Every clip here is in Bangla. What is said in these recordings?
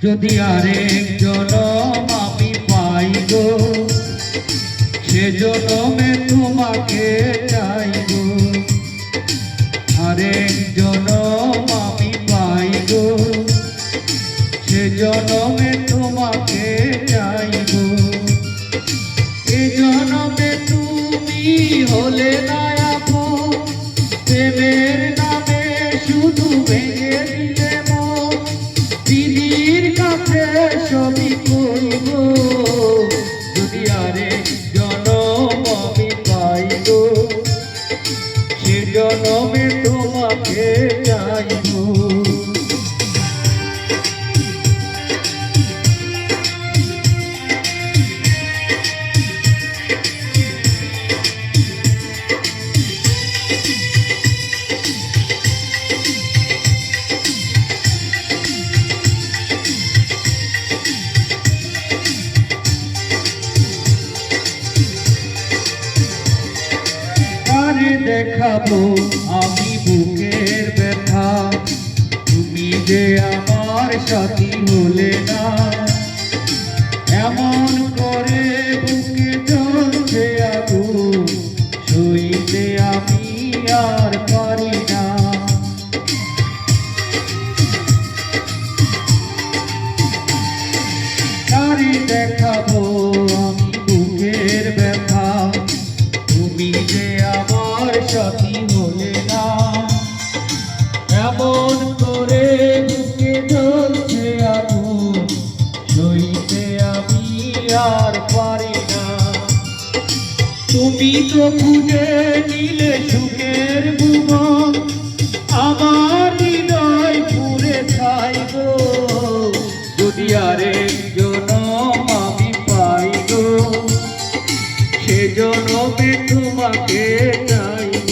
যদি আরেক জনম আমি পাই গো, সে জনমে তোমাকে চাইব। আরেক জনম আমি পাই গো, সে জনমে তোমাকে চাইব। এ জনমে তুমি হলে না আপন, প্রেমের নামে শুধু ভেঙে দিলে মন। দিদির কাছে সবই কইব, যদি আরেক জনম আমি পাই গো, সে জনমে তোমাকে চাইব। দেখাবো আমি বুকের ব্যথা, তুমি যে আমার সাথী হলে না। এমন করে বুকে জ্বলছে আগুন, সইতে আমি আর পারি না। তারি দেখাবো আমি বুকের ব্যথা, তুমি যে আমার সাথী হলে না। এমন করে বুকে জ্বলছে আগুন, সইতে আমি আর পারি না। তুমি তো খুঁজে নিলে সুখের ভুবন, আমার হৃদয় পুরে ছাই গো, যদি আরেক জনম আমি পাই গো, সে জনমে তোমাকে চাইব।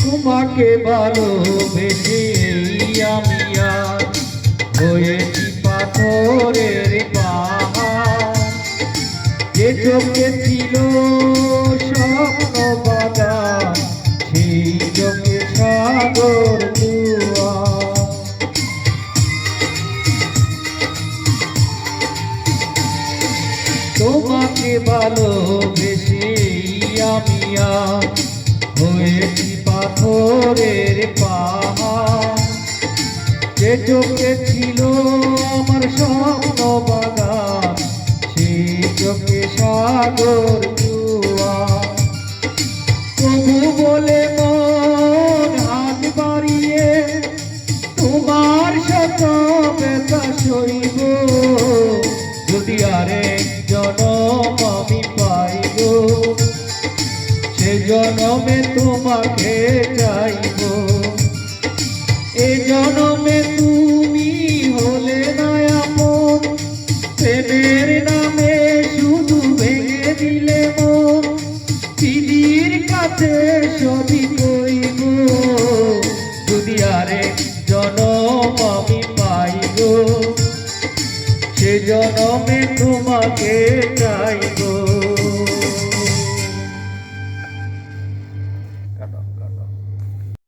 তোমাকে ভালোবেসে আমি আর হয়েছি পাথরের পাহাড়। যে চোখে ছিল স্বপ্ন বাগান, সেই চোখে সাগর দুয়ার। তোমাকে ভালোবেসে আমি আর হয়েছি পাথরের পাহাড়। যে চোখে ছিল আমার স্বপ্ন বাগান, সেই চোখে সাগর জোয়ার। তবু বলে মন হাত বাড়িয়ে তোমার শত ব্যথা সইব, যদি আরেক জনম আমি পাই গো, সে জনমে তোমাকে চাইব। এ জনমে তুমি হলে না আপন, প্রেমের নামে শুধু ভেঙে দিলে মন। দিদির কাছে সবই কইব, যদি আরেক জনম আমি পাই গো, সে জনমে তোমাকে চাই।